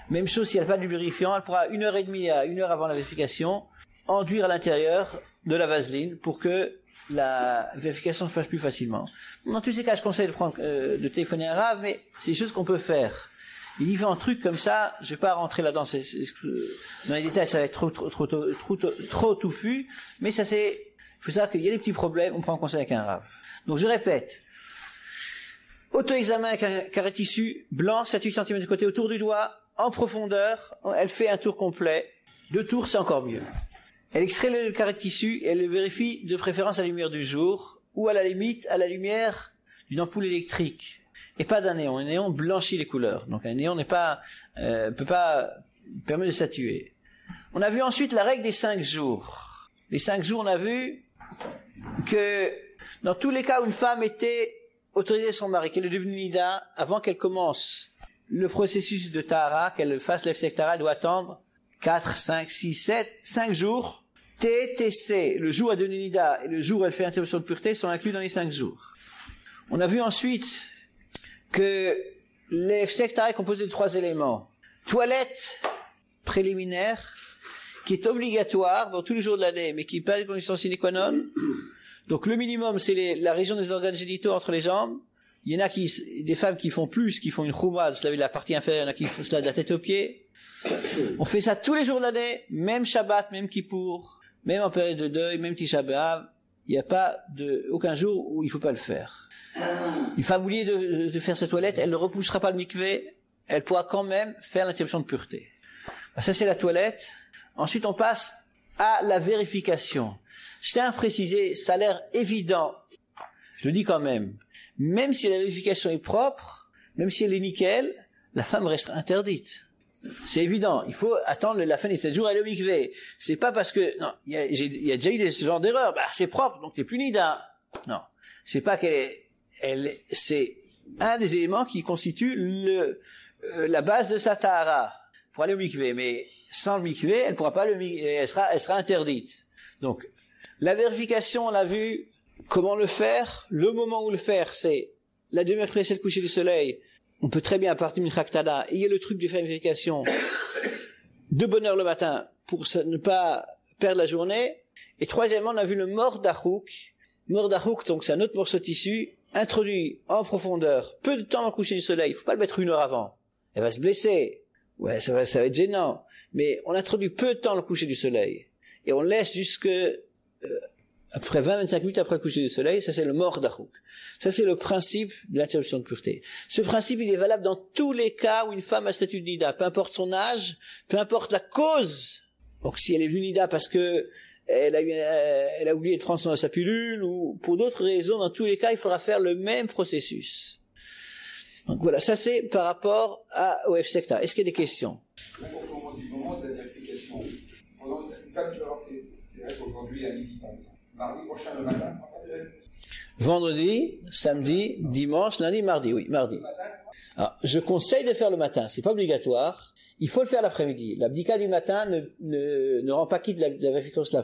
S1: Même chose, si elle n'a pas de lubrifiant, elle pourra 1h30 à 1 heure avant la vérification, enduire à l'intérieur de la vaseline pour que la vérification se fasse plus facilement. Dans tous ces cas, je conseille de téléphoner à un rav, mais c'est des choses qu'on peut faire. Il y a un truc comme ça, je vais pas rentrer là-dedans, dans les détails, ça va être trop touffu, mais ça c'est, il faut savoir qu'il y a des petits problèmes, on prend en conseil avec un rav. Donc je répète, auto-examen avec un carré tissu blanc, 7-8 cm de côté autour du doigt, en profondeur, elle fait un tour complet, 2 tours c'est encore mieux. Elle extrait le carré de tissu et elle le vérifie de préférence à la lumière du jour ou à la limite à la lumière d'une ampoule électrique et pas d'un néon. Un néon blanchit les couleurs, donc un néon peut pas permettre de statuer. On a vu ensuite la règle des 5 jours. Les 5 jours, on a vu que dans tous les cas où une femme était autorisée son mari, qu'elle est devenue nida, avant qu'elle commence le processus de tahara, qu'elle fasse l'Hefsek Tara, elle doit attendre 4, 5, 6, 7, 5 jours. TTC, le jour où elle devient nida et le jour où elle fait interruption de pureté sont inclus dans les 5 jours. On a vu ensuite que l'Hefsek Tara est composé de 3 éléments. Toilette préliminaire, qui est obligatoire dans tous les jours de l'année, mais qui n'est pas une condition sine qua non. Donc le minimum, c'est la région des organes génitaux entre les jambes. Il y en a des femmes qui font plus, qui font une chouma, de se laver de la partie inférieure, il y en a qui font cela de la tête aux pieds. On fait ça tous les jours de l'année, même Shabbat, même Kippour, même en période de deuil, même Tisha B'Av. Il n'y a pas aucun jour où il ne faut pas le faire. Une femme oubliée de faire sa toilette, elle ne repoussera pas le mikvé, elle pourra quand même faire l'interruption de pureté. Ça c'est la toilette. Ensuite on passe à la vérification. Je tiens à préciser, ça a l'air évident, je le dis quand même si la vérification est propre, même si elle est nickel, la femme reste interdite. C'est évident, il faut attendre la fin des 7 jours à aller au mikvé. C'est pas parce que, non, il y a déjà eu ce genre d'erreur, c'est propre, donc t'es plus nida. Non. C'est pas c'est un des éléments qui constitue la base de sa tahara pour aller au mikvé, mais sans le mikvé, elle pourra pas elle sera interdite. Donc, la vérification, on l'a vu, comment le faire, le moment où le faire, c'est la demi-heure après c'est le coucher du soleil. On peut très bien, à partir d'une Traktada, il y a le truc de vérification de bonne heure le matin pour ne pas perdre la journée. Et troisièmement, on a vu le mordachouk. Mordachouk, donc c'est un autre morceau de tissu, introduit en profondeur, peu de temps au coucher du soleil. Il faut pas le mettre 1 heure avant. Elle va se blesser. Ouais, ça va être gênant. Mais on introduit peu de temps au coucher du soleil. Et on laisse jusque, après 20-25 minutes après le coucher du soleil, ça c'est le mordachouk. Ça c'est le principe de l'interruption de pureté. Ce principe il est valable dans tous les cas où une femme a statut de nida, peu importe son âge, peu importe la cause. Donc si elle est venue nida parce que elle a oublié de prendre sa pilule ou pour d'autres raisons, dans tous les cas il faudra faire le même processus. Donc voilà, ça c'est par rapport au F-secta. Est-ce qu'il y a des questions?
S7: Comportement du moment de la vérification. Pendant une femme qui va avoir ses règles aujourd'hui à midi, par exemple. Mardi prochain le matin,
S1: vendredi, samedi, dimanche, lundi, mardi, oui, mardi. Alors, je conseille de faire le matin, c'est pas obligatoire. Il faut le faire l'après-midi. L'abdika du matin ne rend pas quitte de la vérification.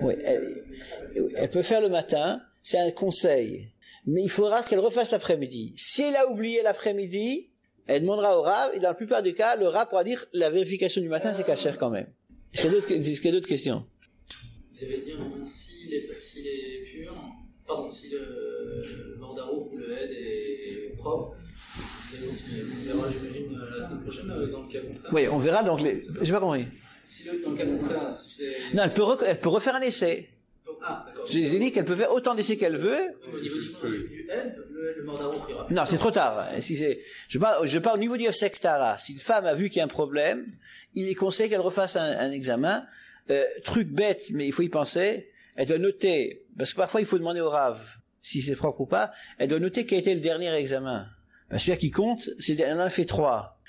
S1: Oui, elle peut faire le matin, c'est un conseil. Mais il faudra qu'elle refasse l'après-midi. Si elle a oublié l'après-midi, elle demandera au Rav, et dans la plupart des cas, le Rav pourra dire la vérification du matin, c'est cachère quand même. Est-ce qu'il y a d'autres questions?
S6: Vous avez dit s'il est pur, pardon, si le mordarouk ou le head est propre, on verra, j'imagine, la semaine prochaine dans le cas contraire.
S1: Oui, on verra donc j'ai pas compris.
S6: Si dans le cas contraire,
S1: non, elle peut refaire un essai.
S6: Ah, d'accord.
S1: Je les ai dit qu'elle peut faire autant d'essais qu'elle veut.
S6: Au niveau du head, le mordarouk ira.
S1: Non, c'est trop tard. Je parle au niveau du sektara. Si une femme a vu qu'il y a un problème, il est conseillé qu'elle refasse un examen. Truc bête, mais il faut y penser, elle doit noter, parce que parfois il faut demander au Rav si c'est propre ou pas, elle doit noter quel était le dernier examen. Celui-là qui compte, elle en a fait 3.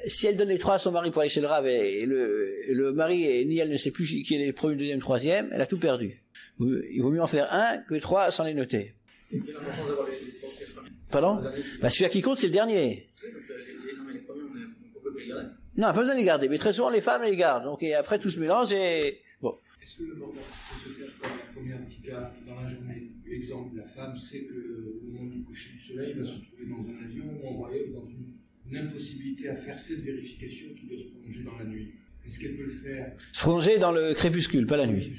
S1: Si elle donne les 3 à son mari pour aller chez le Rav et le mari, ni elle ne sait plus qui est le premier, le deuxième, le troisième, elle a tout perdu. Il vaut mieux en faire 1 que 3 sans les noter.
S6: C'est l'importance d'avoir les 3 premiers.
S1: Pardon? Celui-là qui compte, c'est le dernier.
S6: Les premiers, on peut les garder.
S1: Non, pas besoin de les garder, mais très souvent les femmes les gardent. Donc et après tout se mélange et bon.
S3: Est-ce que le mordachouk peut se faire comme la première dika dans la journée? Exemple, la femme sait que au moment du coucher du soleil, elle va se retrouver dans un avion ou envoyée dans une impossibilité à faire cette vérification qui doit se prolonger dans la nuit. Est-ce qu'elle peut le faire?
S1: Se prolonger dans le crépuscule, pas la nuit.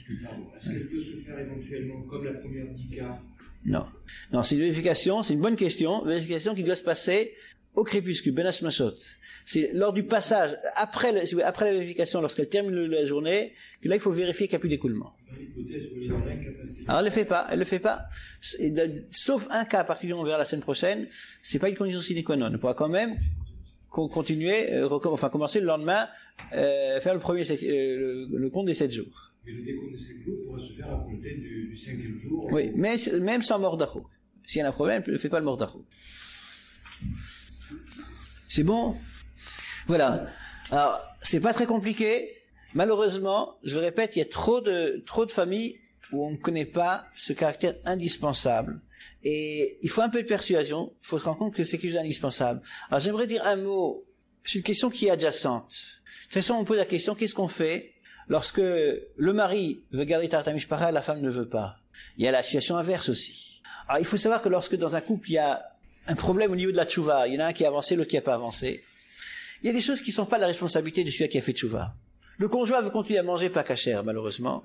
S3: Est-ce qu'elle peut se faire éventuellement comme la première dika?
S1: Non. Non, c'est une vérification, c'est une bonne question. Vérification qui doit se passer au crépuscule, Ben Hashmashot. C'est lors du passage, après la vérification, lorsqu'elle termine la journée, que là il faut vérifier qu'il n'y a plus d'écoulement. Alors elle le fait pas. Sauf un cas, à partir du moment où on verra la semaine prochaine, c'est pas une condition sine qua non. On pourra quand même continuer, commencer le lendemain, faire le compte des 7 jours.
S3: Mais le décompte des 7 jours pourra se faire à compter du 5e jour.
S1: Oui, mais même sans mordachouk. S'il y a un problème, elle ne fait pas le mordachouk. C'est bon? Voilà. Alors, c'est pas très compliqué. Malheureusement, je le répète, il y a trop de familles où on ne connaît pas ce caractère indispensable. Et il faut un peu de persuasion. Il faut se rendre compte que c'est quelque chose d'indispensable. Alors, j'aimerais dire un mot sur une question qui est adjacente. De toute façon, on pose la question, qu'est-ce qu'on fait lorsque le mari veut garder Tarta Mishpara, la femme ne veut pas? Il y a la situation inverse aussi. Alors, il faut savoir que lorsque dans un couple, il y a un problème au niveau de la tchouva, il y en a un qui a avancé, l'autre qui n'a pas avancé. Il y a des choses qui ne sont pas la responsabilité de celui qui a fait tchouva. Le conjoint veut continuer à manger pas cachère, malheureusement.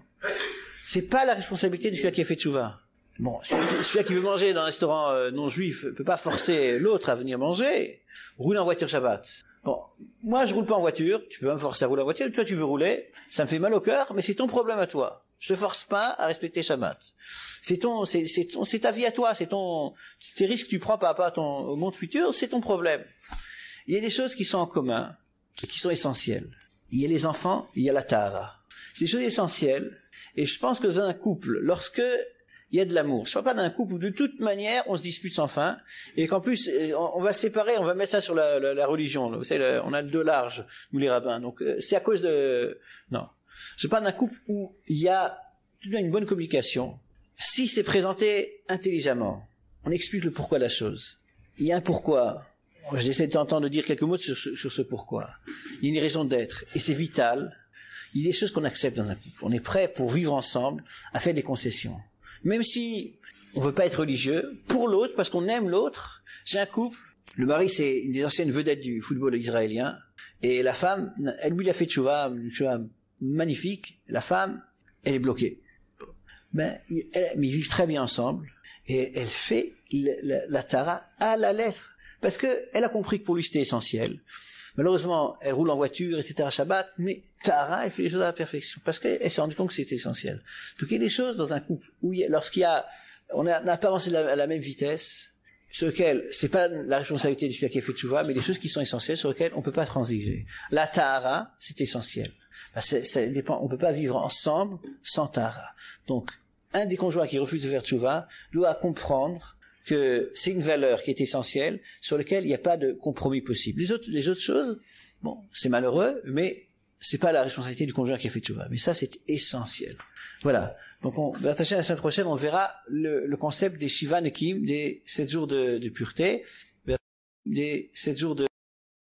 S1: C'est pas la responsabilité de celui qui a fait tchouva. Bon, celui qui veut manger dans un restaurant non juif peut pas forcer l'autre à venir manger. Roule en voiture Shabbat. Bon, moi je roule pas en voiture, tu peux pas me forcer à rouler en voiture, toi tu veux rouler, ça me fait mal au cœur, mais c'est ton problème à toi. Je te force pas à respecter Shabbat. C'est ta vie à toi, tes risques que tu prends par rapport au monde futur, c'est ton problème. Il y a des choses qui sont en commun, et qui sont essentielles. Il y a les enfants, il y a la tahara. C'est des choses essentielles, et je pense que dans un couple, lorsque il y a de l'amour, je ne parle pas d'un couple où de toute manière on se dispute sans fin, et qu'en plus on va se séparer, on va mettre ça sur la religion. Vous savez, on a le dos large, nous les rabbins, donc c'est à cause de... Non. Je parle d'un couple où il y a une bonne communication. Si c'est présenté intelligemment, on explique le pourquoi de la chose. Il y a un pourquoi. J'essaie de t'entendre de dire quelques mots sur ce pourquoi. Il y a une raison d'être, et c'est vital. Il y a des choses qu'on accepte dans un couple. On est prêt pour vivre ensemble à faire des concessions. Même si on veut pas être religieux, pour l'autre, parce qu'on aime l'autre. J'ai un couple, le mari c'est une des anciennes vedettes du football israélien, et la femme, elle lui a fait tchouva, une tchouva magnifique. La femme, elle est bloquée. Mais ils vivent très bien ensemble, et elle fait la Tara à la lettre. Parce que elle a compris que pour lui c'était essentiel. Malheureusement, elle roule en voiture, etc. Shabbat, mais Tara, elle fait les choses à la perfection. Parce qu'elle s'est rendue compte que c'était essentiel. Donc il y a des choses dans un couple où on n'a pas avancé à la même vitesse, sur lesquelles c'est pas la responsabilité du celui qui a fait tchouva, mais des choses qui sont essentielles, sur lesquelles on peut pas transiger. La Tara, c'est essentiel. Ça dépend, on peut pas vivre ensemble sans Tara. Donc, un des conjoints qui refuse de faire tchouva doit comprendre que c'est une valeur qui est essentielle, sur laquelle il n'y a pas de compromis possible. Les autres choses, bon, c'est malheureux, mais c'est pas la responsabilité du conjoint qui a fait tchouva. Mais ça, c'est essentiel. Voilà. Donc, on va attacher la semaine prochaine, on verra le concept des Shiva Nekim, des 7 jours de pureté, des 7 jours de